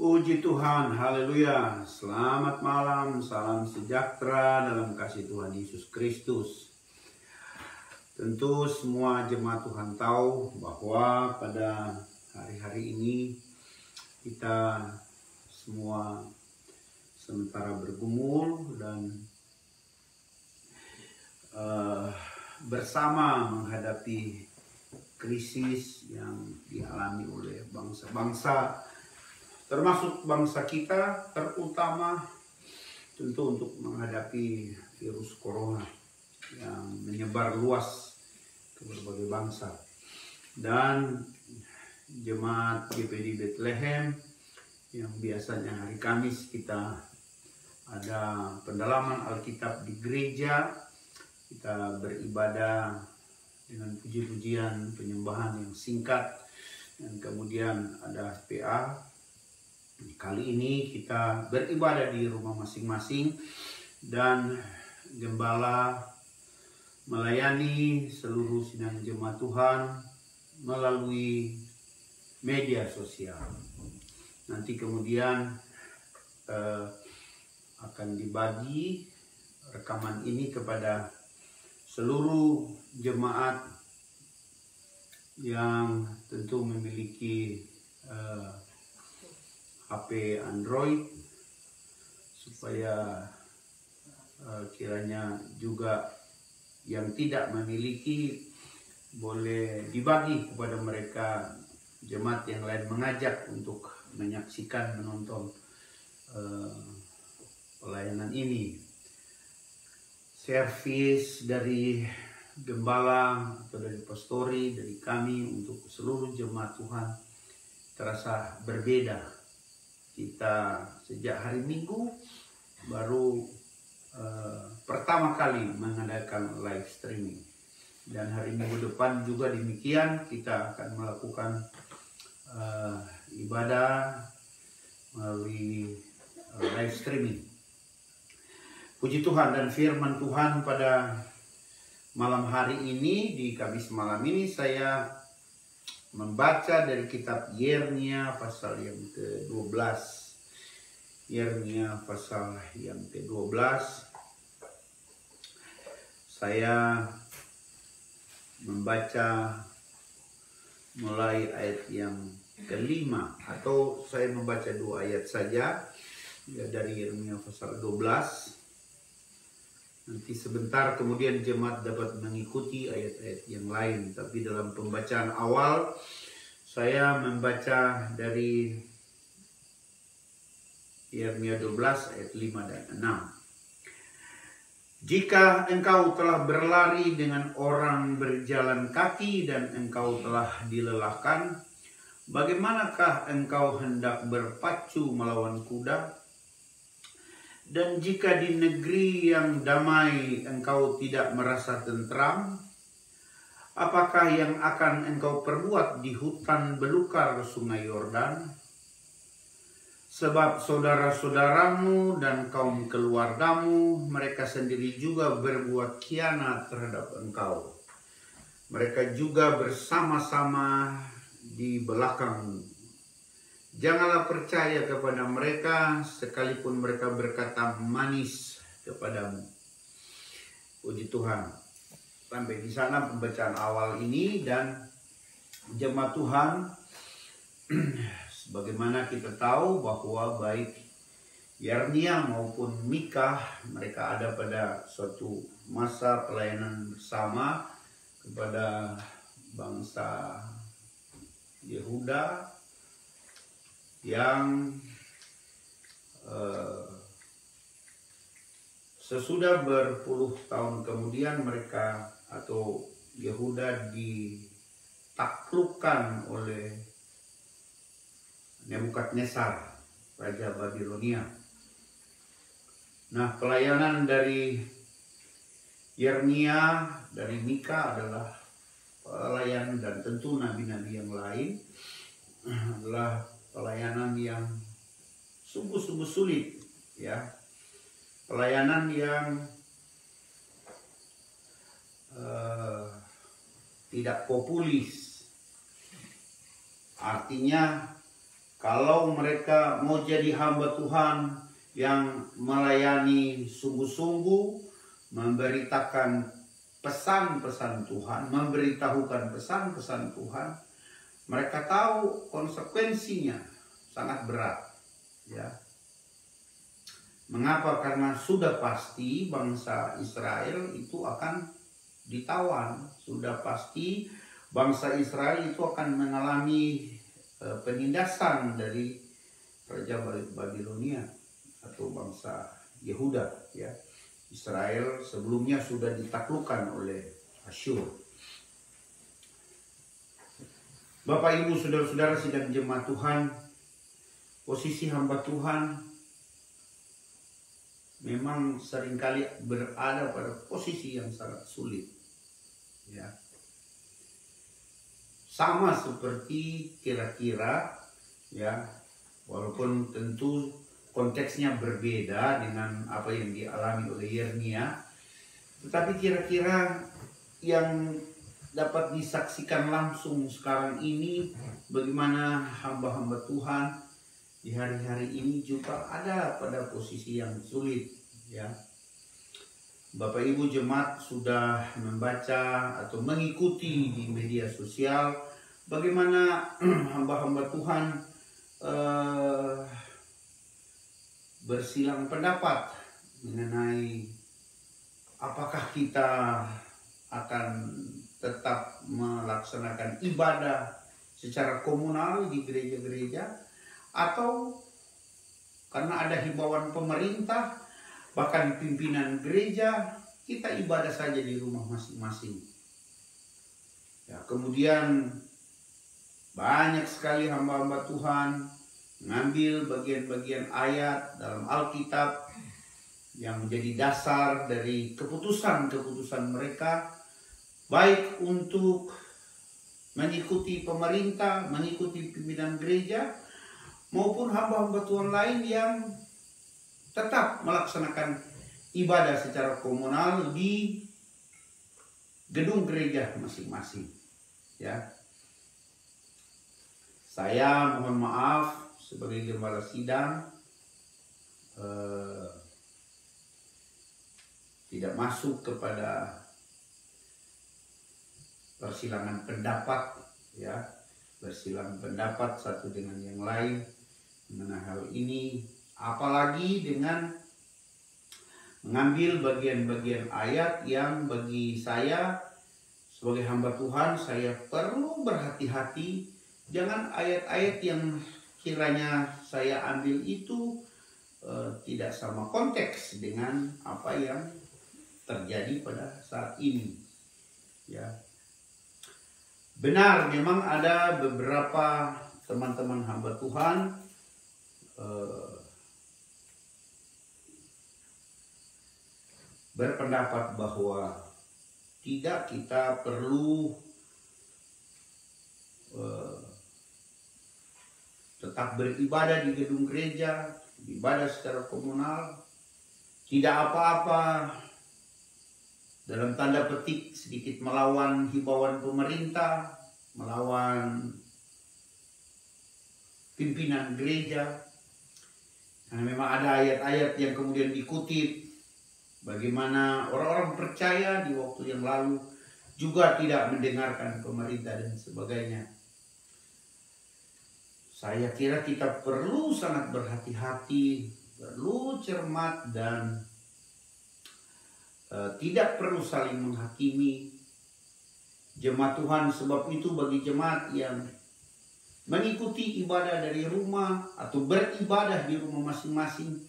Puji Tuhan, haleluya. Selamat malam, salam sejahtera dalam kasih Tuhan Yesus Kristus. Tentu semua jemaat Tuhan tahu bahwa pada hari-hari ini kita semua sementara bergumul dan bersama menghadapi krisis yang dialami oleh bangsa-bangsa, termasuk bangsa kita, terutama tentu untuk menghadapi virus corona yang menyebar luas ke berbagai bangsa. Dan jemaat GPD Bethlehem yang biasanya hari Kamis kita ada pendalaman Alkitab di gereja, kita beribadah dengan puji-pujian, penyembahan yang singkat, dan kemudian ada PA. Kali ini kita beribadah di rumah masing-masing dan gembala melayani seluruh sidang jemaat Tuhan melalui media sosial. Nanti kemudian akan dibagi rekaman ini kepada seluruh jemaat yang tentu memiliki HP Android, supaya kiranya juga yang tidak memiliki boleh dibagi kepada mereka, jemaat yang lain, mengajak untuk menyaksikan, menonton pelayanan ini. Servis dari gembala atau dari pastori, dari kami untuk seluruh jemaat Tuhan terasa berbeda. Kita sejak hari Minggu baru pertama kali mengadakan live streaming, dan hari Minggu depan juga demikian, kita akan melakukan ibadah melalui live streaming. Puji Tuhan, dan firman Tuhan pada malam hari ini, di Kamis malam ini, saya membaca dari kitab Yeremia pasal yang ke-12. Yeremia pasal yang ke-12. Saya membaca mulai ayat yang ke-5, atau saya membaca 2 ayat saja ya, dari Yeremia pasal 12. Nanti sebentar kemudian jemaat dapat mengikuti ayat-ayat yang lain. Tapi dalam pembacaan awal saya membaca dari Yeremia 12 ayat 5 dan 6. Jika engkau telah berlari dengan orang berjalan kaki dan engkau telah dilelahkan, bagaimanakah engkau hendak berpacu melawan kuda? Dan jika di negeri yang damai engkau tidak merasa tentram, apakah yang akan engkau perbuat di hutan belukar sungai Yordan? Sebab saudara-saudaramu dan kaum keluargamu, mereka sendiri juga berbuat khianat terhadap engkau. Mereka juga bersama-sama di belakangmu. Janganlah percaya kepada mereka, sekalipun mereka berkata manis kepadamu. Puji Tuhan. Sampai di sana pembacaan awal ini, dan jemaat Tuhan, sebagaimana kita tahu bahwa baik Yeremia maupun Mika, mereka ada pada suatu masa pelayanan bersama kepada bangsa Yehuda, yang sesudah berpuluh tahun kemudian mereka atau Yehuda ditaklukkan oleh Nebukadnezar, Raja Babilonia. Nah, pelayanan dari Yeremia, dari Mika adalah pelayanan, dan tentu nabi-nabi yang lain adalah pelayanan yang sungguh-sungguh sulit, ya. Pelayanan yang tidak populis. Artinya kalau mereka mau jadi hamba Tuhan yang melayani sungguh-sungguh, memberitakan pesan-pesan Tuhan, memberitahukan pesan-pesan Tuhan, mereka tahu konsekuensinya sangat berat, ya. Mengapa? Karena sudah pasti bangsa Israel itu akan ditawan, sudah pasti bangsa Israel itu akan mengalami penindasan dari Raja Babilonia atau bangsa Yehuda, ya. Israel sebelumnya sudah ditaklukkan oleh Asyur. Bapak, Ibu, saudara-saudara sidang jemaat Tuhan, posisi hamba Tuhan memang seringkali berada pada posisi yang sangat sulit, ya. Sama seperti kira-kira, ya, walaupun tentu konteksnya berbeda dengan apa yang dialami oleh Yeremia, tetapi kira-kira yang dapat disaksikan langsung sekarang ini bagaimana hamba-hamba Tuhan di hari-hari ini juga ada pada posisi yang sulit, ya. Bapak Ibu jemaat sudah membaca atau mengikuti di media sosial bagaimana hamba-hamba Tuhan bersilang pendapat mengenai apakah kita akan tetap melaksanakan ibadah secara komunal di gereja-gereja, atau karena ada himbauan pemerintah bahkan pimpinan gereja, kita ibadah saja di rumah masing-masing. Ya, kemudian banyak sekali hamba-hamba Tuhan mengambil bagian-bagian ayat dalam Alkitab yang menjadi dasar dari keputusan-keputusan mereka, baik untuk mengikuti pemerintah, mengikuti pimpinan gereja, maupun hamba-hamba Tuhan lain yang tetap melaksanakan ibadah secara komunal di gedung gereja masing-masing, ya. Saya mohon maaf sebagai gembala sidang tidak masuk kepada persilangan pendapat, ya, bersilang pendapat satu dengan yang lain mengenai hal ini. Apalagi dengan mengambil bagian-bagian ayat yang bagi saya sebagai hamba Tuhan, saya perlu berhati-hati. Jangan ayat-ayat yang kiranya saya ambil itu tidak sama konteks dengan apa yang terjadi pada saat ini, ya. Benar, memang ada beberapa teman-teman hamba Tuhan berpendapat bahwa tidak, kita perlu tetap beribadah di gedung gereja, ibadah secara komunal, tidak apa-apa, dalam tanda petik sedikit melawan himbauan pemerintah, melawan pimpinan gereja. Karena memang ada ayat-ayat yang kemudian dikutip bagaimana orang-orang percaya di waktu yang lalu juga tidak mendengarkan pemerintah dan sebagainya. Saya kira kita perlu sangat berhati-hati, perlu cermat, dan tidak perlu saling menghakimi jemaat Tuhan. Sebab itu bagi jemaat yang mengikuti ibadah dari rumah atau beribadah di rumah masing-masing,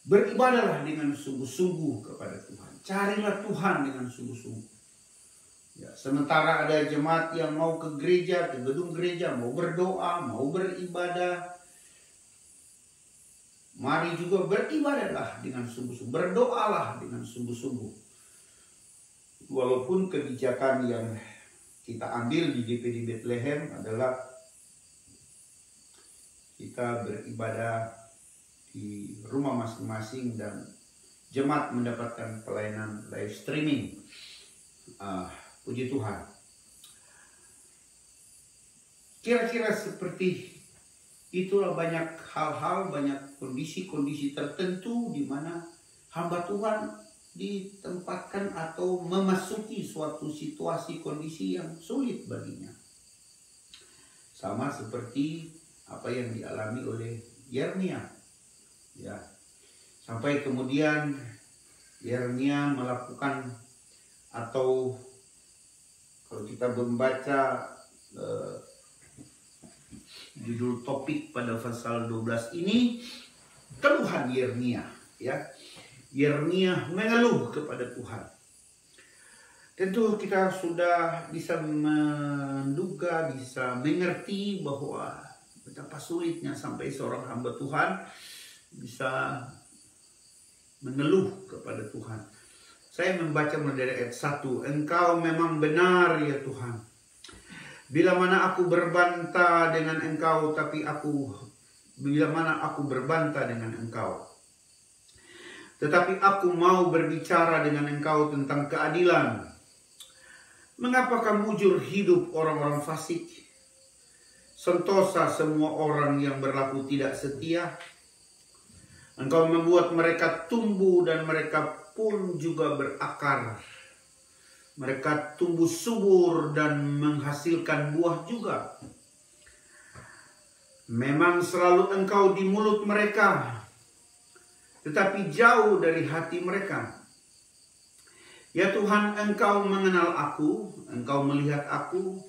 beribadahlah dengan sungguh-sungguh kepada Tuhan. Carilah Tuhan dengan sungguh-sungguh. Ya, sementara ada jemaat yang mau ke gereja, ke gedung gereja, mau berdoa, mau beribadah, mari juga beribadahlah dengan sungguh-sungguh, berdoalah dengan sungguh-sungguh. Walaupun kebijakan yang kita ambil di GPD Bethlehem adalah kita beribadah di rumah masing-masing dan jemaat mendapatkan pelayanan live streaming. Puji Tuhan. Kira-kira seperti itulah banyak hal-hal, banyak kondisi-kondisi tertentu di mana hamba Tuhan ditempatkan atau memasuki suatu situasi kondisi yang sulit baginya. Sama seperti apa yang dialami oleh Yeremia. Ya. Sampai kemudian Yeremia melakukan, atau kalau kita membaca judul topik pada pasal 12 ini, keluhan Yeremia, ya. Yeremia mengeluh kepada Tuhan. Tentu kita sudah bisa menduga, bisa mengerti bahwa betapa sulitnya sampai seorang hamba Tuhan bisa mengeluh kepada Tuhan. Saya membaca mulai dari ayat 1. Engkau memang benar ya Tuhan. Bila mana aku berbantah dengan Engkau, bila mana aku berbantah dengan Engkau. Tetapi aku mau berbicara dengan Engkau tentang keadilan. Mengapakah mujur hidup orang-orang fasik? Sentosa semua orang yang berlaku tidak setia. Engkau membuat mereka tumbuh dan mereka pun juga berakar. Mereka tumbuh subur dan menghasilkan buah juga. Memang selalu Engkau di mulut mereka, tetapi jauh dari hati mereka. Ya Tuhan, Engkau mengenal aku, Engkau melihat aku,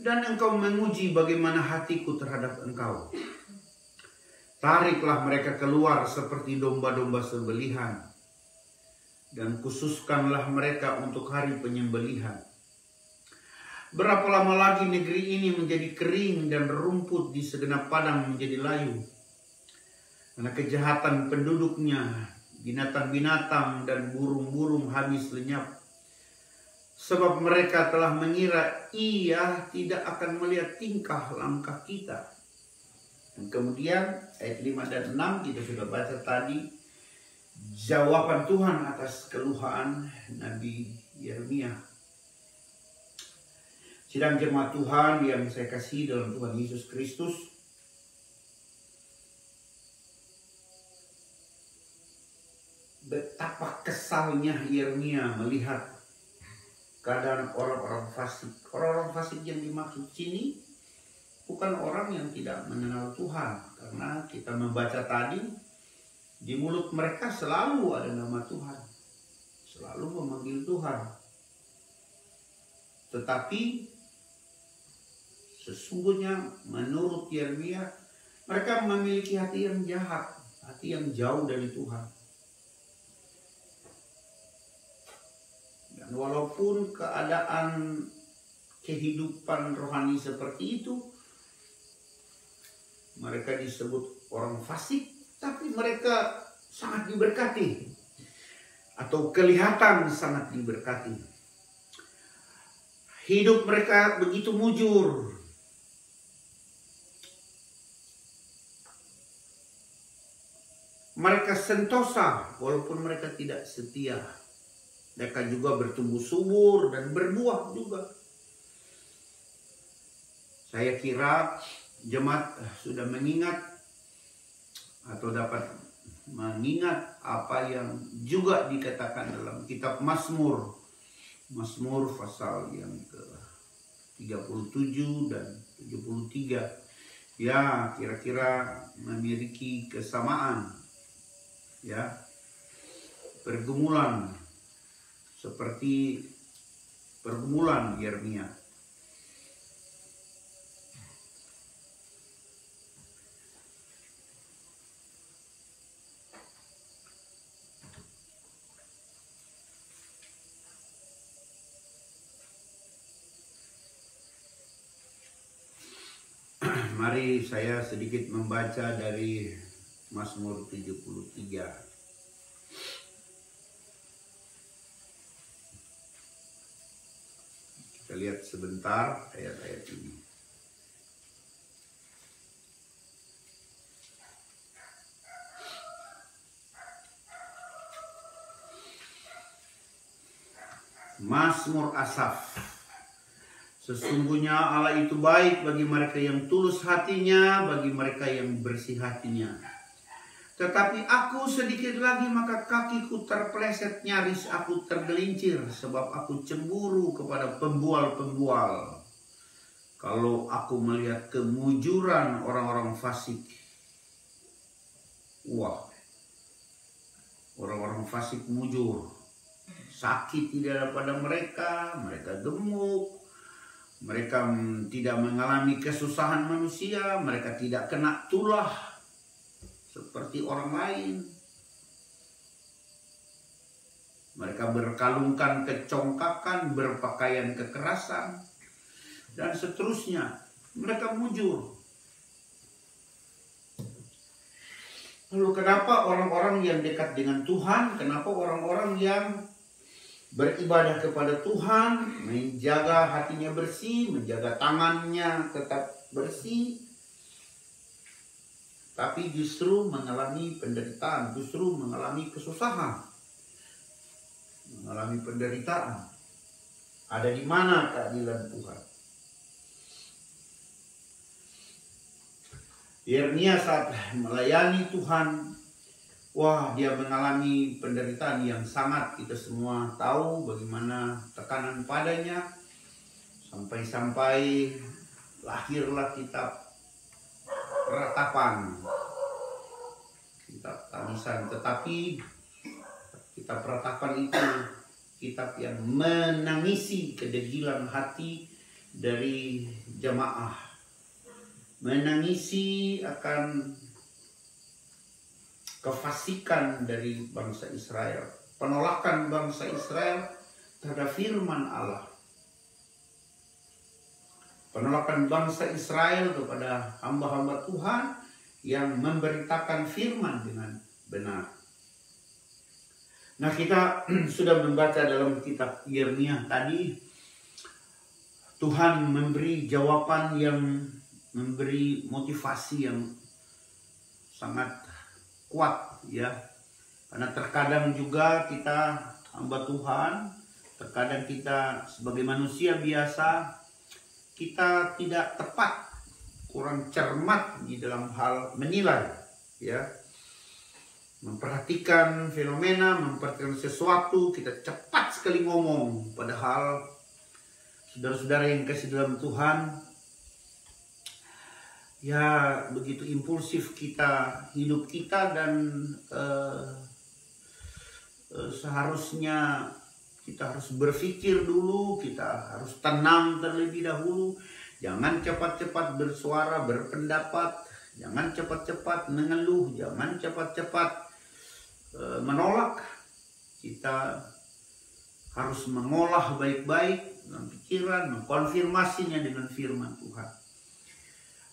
dan Engkau menguji bagaimana hatiku terhadap Engkau. Tariklah mereka keluar seperti domba-domba sembelihan, dan khususkanlah mereka untuk hari penyembelihan. Berapa lama lagi negeri ini menjadi kering dan rumput di segenap padang menjadi layu? Karena kejahatan penduduknya, binatang-binatang dan burung-burung habis lenyap. Sebab mereka telah mengira ia tidak akan melihat tingkah langkah kita. Dan kemudian ayat 5 dan 6 kita sudah baca tadi. Jawaban Tuhan atas keluhan Nabi Yeremia. Sidang jemaat Tuhan yang saya kasih dalam Tuhan Yesus Kristus. Betapa kesalnya Yeremia melihat keadaan orang-orang fasik. Orang-orang fasik yang dimaksud sini bukan orang yang tidak mengenal Tuhan. Karena kita membaca tadi, di mulut mereka selalu ada nama Tuhan. Selalu memanggil Tuhan. Tetapi sesungguhnya menurut Yeremia, mereka memiliki hati yang jahat. Hati yang jauh dari Tuhan. Walaupun keadaan kehidupan rohani seperti itu, mereka disebut orang fasik, tapi mereka sangat diberkati. Atau kelihatan sangat diberkati. Hidup mereka begitu mujur. Mereka sentosa walaupun mereka tidak setia. Mereka juga bertumbuh subur dan berbuah juga. Saya kira jemaat sudah mengingat atau dapat mengingat apa yang juga dikatakan dalam kitab Mazmur. Mazmur pasal yang ke-37 dan 73. Ya, kira-kira memiliki kesamaan. Ya, pergumulan. Seperti pergumulan Yeremia. Mari saya sedikit membaca dari Mazmur 73. Kita lihat sebentar ayat-ayat ini. Mazmur Asaf. Sesungguhnya Allah itu baik bagi mereka yang tulus hatinya, bagi mereka yang bersih hatinya. Tetapi aku sedikit lagi maka kakiku terpeleset, nyaris aku tergelincir, sebab aku cemburu kepada pembual-pembual. Kalau aku melihat kemujuran orang-orang fasik, wah, orang-orang fasik mujur, sakit tidak ada pada mereka, mereka gemuk, mereka tidak mengalami kesusahan manusia, mereka tidak kena tulah seperti orang lain. Mereka berkalungkan kecongkakan, berpakaian kekerasan, dan seterusnya. Mereka mujur. Lalu kenapa orang-orang yang dekat dengan Tuhan, kenapa orang-orang yang beribadah kepada Tuhan, menjaga hatinya bersih, menjaga tangannya tetap bersih, tapi justru mengalami penderitaan, justru mengalami kesusahan, mengalami penderitaan? Ada di mana keadilan Tuhan? Yeremia saat melayani Tuhan, wah, dia mengalami penderitaan yang sangat. Kita semua tahu bagaimana tekanan padanya, sampai-sampai lahirlah kitab Ratapan, kitab tangisan. Tetapi kitab Ratapan itu kitab yang menangisi kedegilan hati dari jemaah, menangisi akan kefasikan dari bangsa Israel, penolakan bangsa Israel terhadap firman Allah, penolakan bangsa Israel kepada hamba-hamba Tuhan yang memberitakan firman dengan benar. Nah, kita sudah membaca dalam kitab Yeremia tadi, Tuhan memberi jawaban yang memberi motivasi yang sangat kuat, ya. Karena terkadang juga kita hamba Tuhan, terkadang kita sebagai manusia biasa, kita tidak tepat, kurang cermat di dalam hal menilai, ya. Memperhatikan fenomena, memperhatikan sesuatu, kita cepat sekali ngomong. Padahal saudara-saudara yang kasih dalam Tuhan, ya begitu impulsif kita, hidup kita, dan seharusnya kita harus berpikir dulu, kita harus tenang terlebih dahulu. Jangan cepat-cepat bersuara, berpendapat, jangan cepat-cepat mengeluh, jangan cepat-cepat menolak. Kita harus mengolah baik-baik dalam pikiran, mengkonfirmasinya dengan firman Tuhan.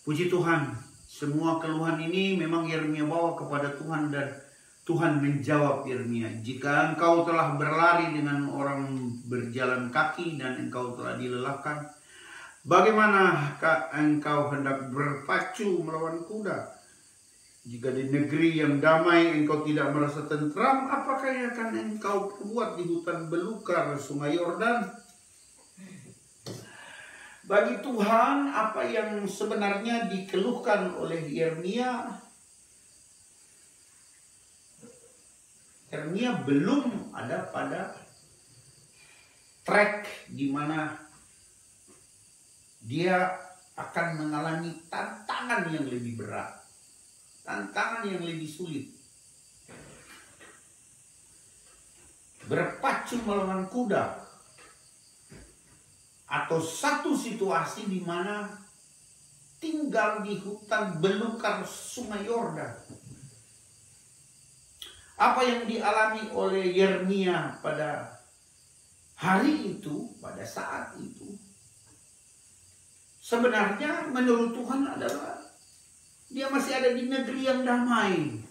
Puji Tuhan, semua keluhan ini memang Yeremia bawa kepada Tuhan, dan Tuhan menjawab Yeremia, jika engkau telah berlari dengan orang berjalan kaki dan engkau telah dilelahkan, bagaimanakah engkau hendak berpacu melawan kuda? Jika di negeri yang damai engkau tidak merasa tentram, apakah yang akan engkau buat di hutan belukar sungai Yordan? Bagi Tuhan, apa yang sebenarnya dikeluhkan oleh Yeremia, Yeremia belum ada pada track di mana dia akan mengalami tantangan yang lebih berat, tantangan yang lebih sulit. Berpacu melawan kuda, atau satu situasi di mana tinggal di hutan belukar sungai Yordan. Apa yang dialami oleh Yeremia pada hari itu, pada saat itu, sebenarnya menurut Tuhan adalah dia masih ada di negeri yang damai.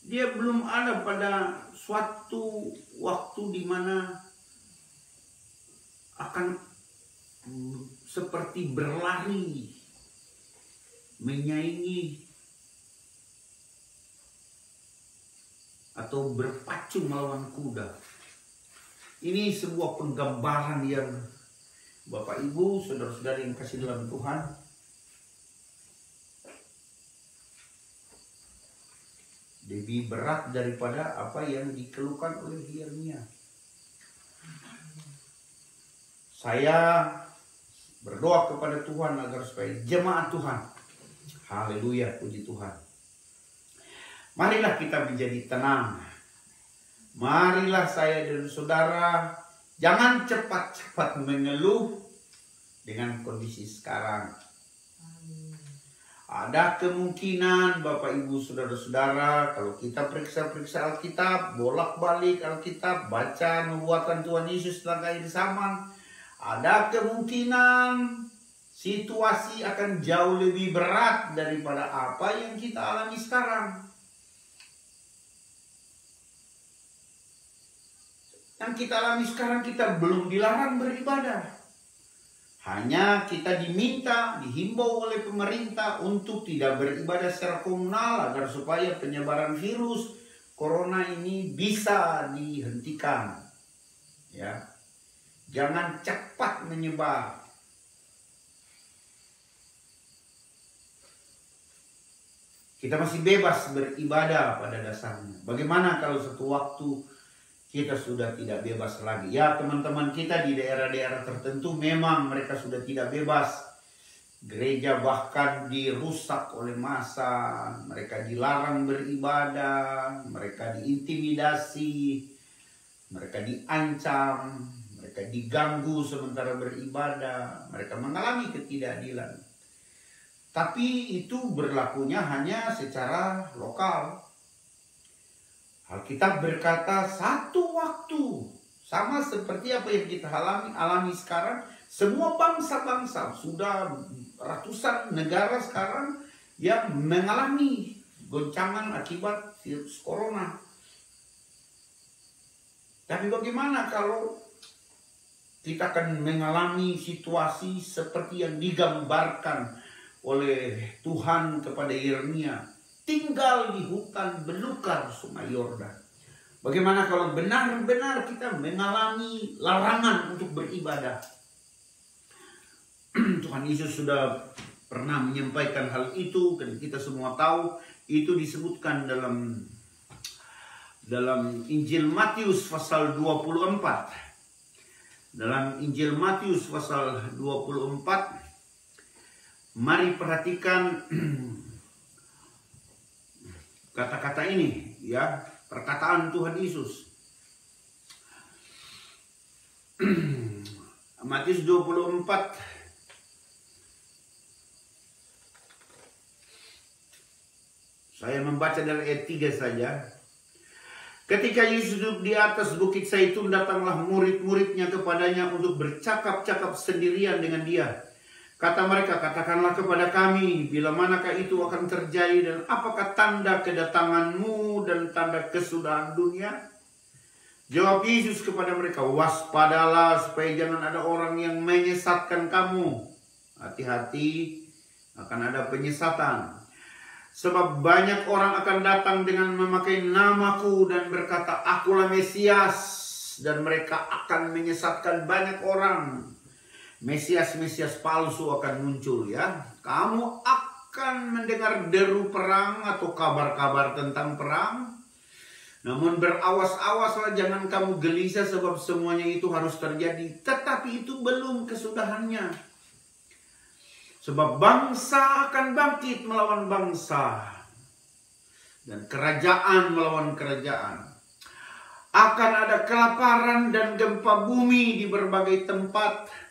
Dia belum ada pada suatu waktu di mana akan seperti berlari, menyaingi, atau berpacu melawan kuda. Ini sebuah penggambaran yang Bapak Ibu, saudara-saudari yang kasih dalam Tuhan, lebih berat daripada apa yang dikeluhkan oleh Yeremia. Saya berdoa kepada Tuhan agar supaya jemaat Tuhan, haleluya, puji Tuhan, marilah kita menjadi tenang. Marilah saya dan saudara jangan cepat-cepat mengeluh dengan kondisi sekarang. Ada kemungkinan Bapak Ibu saudara-saudara, kalau kita periksa-periksa Alkitab, bolak-balik Alkitab, baca nubuatan Tuhan Yesus tentang akhir zaman, ada kemungkinan situasi akan jauh lebih berat daripada apa yang kita alami sekarang. Yang kita alami sekarang, kita belum dilarang beribadah. Hanya kita dihimbau oleh pemerintah untuk tidak beribadah secara komunal agar supaya penyebaran virus corona ini bisa dihentikan. Ya. Jangan cepat menyebar. Kita masih bebas beribadah pada dasarnya. Bagaimana kalau suatu waktu kita sudah tidak bebas lagi? Ya, teman-teman kita di daerah-daerah tertentu memang mereka sudah tidak bebas. Gereja bahkan dirusak oleh massa, mereka dilarang beribadah, mereka diintimidasi, mereka diancam, mereka diganggu sementara beribadah, mereka mengalami ketidakadilan. Tapi itu berlakunya hanya secara lokal. Alkitab berkata satu waktu, sama seperti apa yang kita alami sekarang, semua bangsa-bangsa, sudah ratusan negara sekarang yang mengalami goncangan akibat virus corona. Tapi bagaimana kalau kita akan mengalami situasi seperti yang digambarkan oleh Tuhan kepada Yeremia? Tinggal di hutan belukar Sungai Yordan. Bagaimana kalau benar-benar kita mengalami larangan untuk beribadah? Tuhan Yesus sudah pernah menyampaikan hal itu, dan kita semua tahu itu disebutkan dalam Injil Matius pasal 24. Dalam Injil Matius pasal 24, mari perhatikan kata-kata ini, ya, perkataan Tuhan Yesus. Matius 24 saya membaca dari ayat 3 saja. Ketika Yesus duduk di atas bukit Zaitun, datanglah murid-muridnya kepadanya untuk bercakap-cakap sendirian dengan dia. Kata mereka, katakanlah kepada kami, bila manakah itu akan terjadi, dan apakah tanda kedatanganmu dan tanda kesudahan dunia? Jawab Yesus kepada mereka, waspadalah supaya jangan ada orang yang menyesatkan kamu. Hati-hati, akan ada penyesatan. Sebab banyak orang akan datang dengan memakai namaku dan berkata, akulah Mesias, dan mereka akan menyesatkan banyak orang. Mesias-mesias palsu akan muncul, ya. Kamu akan mendengar deru perang atau kabar-kabar tentang perang. Namun berawas-awaslah, jangan kamu gelisah, sebab semuanya itu harus terjadi, tetapi itu belum kesudahannya. Sebab bangsa akan bangkit melawan bangsa, dan kerajaan melawan kerajaan. Akan ada kelaparan dan gempa bumi di berbagai tempat.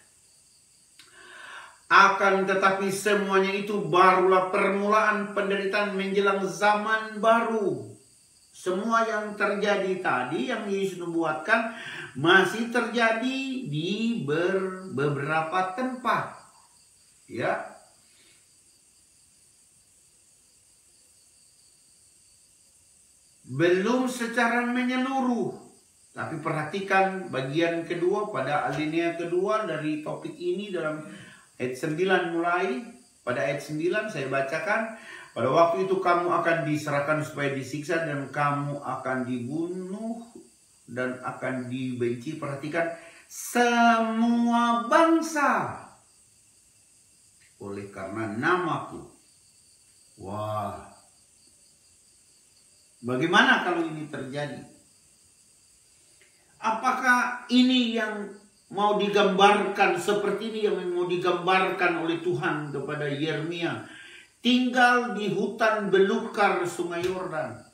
Akan tetapi semuanya itu barulah permulaan penderitaan menjelang zaman baru. Semua yang terjadi tadi yang Yesus nubuatkan masih terjadi di beberapa tempat. Ya. Belum secara menyeluruh. Tapi perhatikan bagian kedua pada alinea kedua dari topik ini dalam ayat 9 mulai. Pada ayat 9 saya bacakan. Pada waktu itu kamu akan diserahkan supaya disiksa, dan kamu akan dibunuh dan akan dibenci. Perhatikan, semua bangsa oleh karena namaku. Wah, bagaimana kalau ini terjadi? Apakah ini yang mau digambarkan, seperti ini yang mau digambarkan oleh Tuhan kepada Yeremia? Tinggal di hutan belukar Sungai Yordan.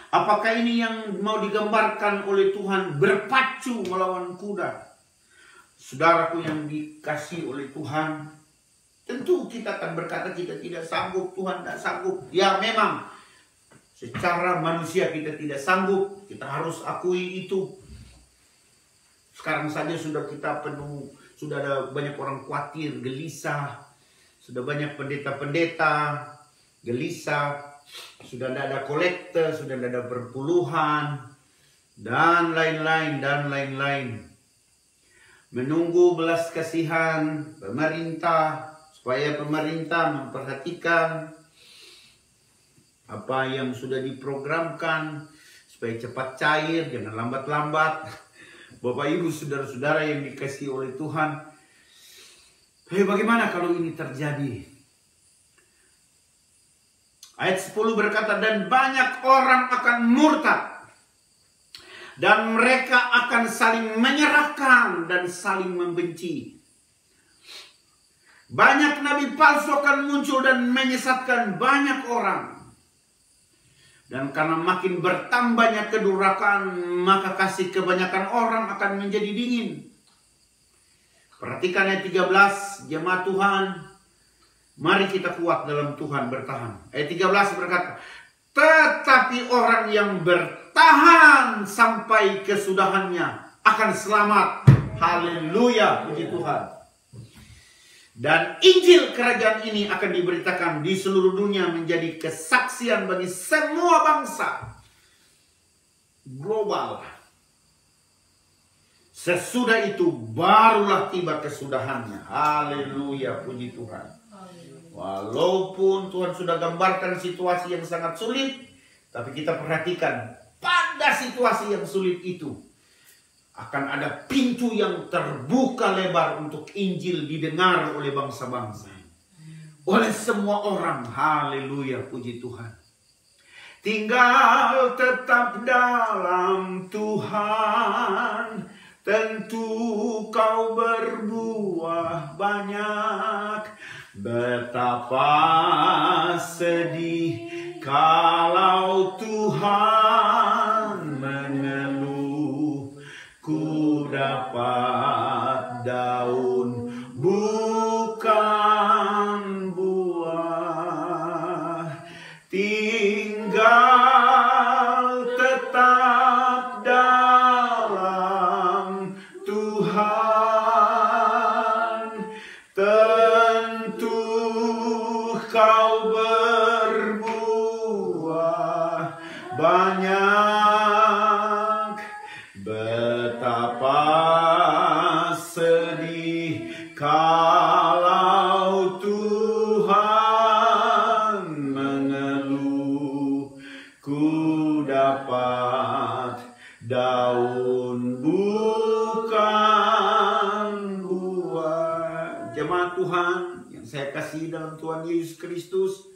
Apakah ini yang mau digambarkan oleh Tuhan, berpacu melawan kuda? Saudaraku yang dikasihi oleh Tuhan, tentu kita akan berkata kita tidak sanggup, Tuhan tidak sanggup. Ya memang, secara manusia kita tidak sanggup, kita harus akui itu. Sekarang saja sudah kita penuh, sudah ada banyak orang khawatir, gelisah. Sudah banyak pendeta-pendeta gelisah. Sudah ada kolektor, sudah ada perpuluhan, dan lain-lain. Menunggu belas kasihan pemerintah, supaya pemerintah memperhatikan apa yang sudah diprogramkan, supaya cepat cair, jangan lambat-lambat. Bapak Ibu, saudara-saudara yang dikasihi oleh Tuhan, bagaimana kalau ini terjadi? Ayat 10 berkata, dan banyak orang akan murtad, dan mereka akan saling menyerahkan dan saling membenci. Banyak nabi palsu akan muncul dan menyesatkan banyak orang. Dan karena makin bertambahnya kedurhakaan, maka kasih kebanyakan orang akan menjadi dingin. Perhatikan ayat 13, jemaat Tuhan. Mari kita kuat dalam Tuhan, bertahan. Ayat 13 berkata, tetapi orang yang bertahan sampai kesudahannya akan selamat. Haleluya, puji Tuhan. Dan Injil kerajaan ini akan diberitakan di seluruh dunia menjadi kesaksian bagi semua bangsa global. Sesudah itu barulah tiba kesudahannya. Haleluya, puji Tuhan. Walaupun Tuhan sudah gambarkan situasi yang sangat sulit, tapi kita perhatikan pada situasi yang sulit itu akan ada pintu yang terbuka lebar untuk Injil didengar oleh bangsa-bangsa, oleh semua orang. Haleluya, puji Tuhan. Tinggal tetap dalam Tuhan, tentu kau berbuah banyak. Betapa sedih kalau Tuhan mengeluh, ku dapat daun bukan buah. Tinggal tetap dalam Tuhan, tentu kau berbuah banyak. Betapa sedih kalau Tuhan mengeluh, ku dapat daun bukan buah. Jemaat Tuhan yang saya kasih dalam Tuhan Yesus Kristus,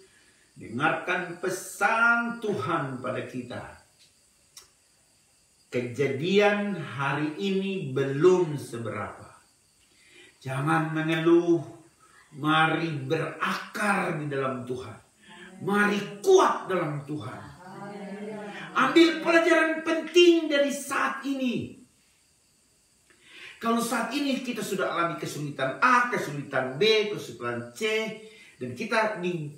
dengarkan pesan Tuhan pada kita. Kejadian hari ini belum seberapa. Jangan mengeluh. Mari berakar di dalam Tuhan. Mari kuat dalam Tuhan. Ambil pelajaran penting dari saat ini. Kalau saat ini kita sudah alami kesulitan A, kesulitan B, kesulitan C, dan kita di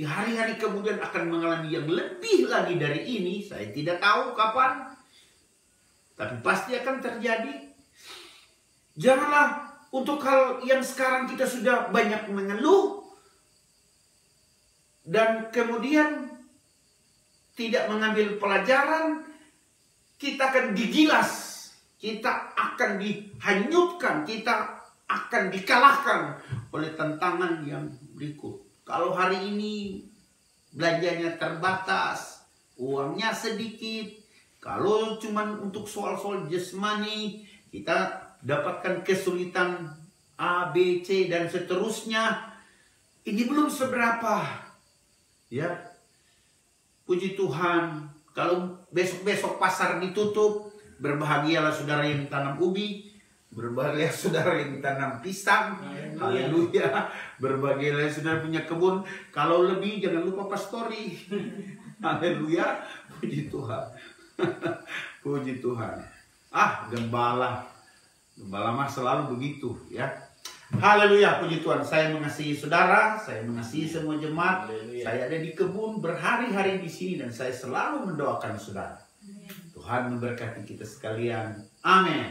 hari-hari kemudian akan mengalami yang lebih lagi dari ini, saya tidak tahu kapan, tapi pasti akan terjadi. Janganlah untuk hal yang sekarang kita sudah banyak mengeluh dan kemudian tidak mengambil pelajaran, kita akan digilas, kita akan dihanyutkan, kita akan dikalahkan oleh tantangan yang berikut. Kalau hari ini belanjanya terbatas, uangnya sedikit, Kalau cuman untuk soal-soal jasmani, kita dapatkan kesulitan A, B, C, dan seterusnya. Ini belum seberapa. Ya, puji Tuhan. Kalau besok-besok pasar ditutup, berbahagialah saudara yang tanam ubi, berbahagialah saudara yang tanam pisang. Haleluya. Berbahagialah saudara punya kebun. Kalau lebih jangan lupa pastori. Haleluya. Puji Tuhan. Puji Tuhan. Gembala mah selalu begitu ya. Haleluya, puji Tuhan. Saya mengasihi saudara, saya mengasihi semua jemaat. Saya ada di kebun berhari-hari di sini dan saya selalu mendoakan saudara. Tuhan memberkati kita sekalian. Amin.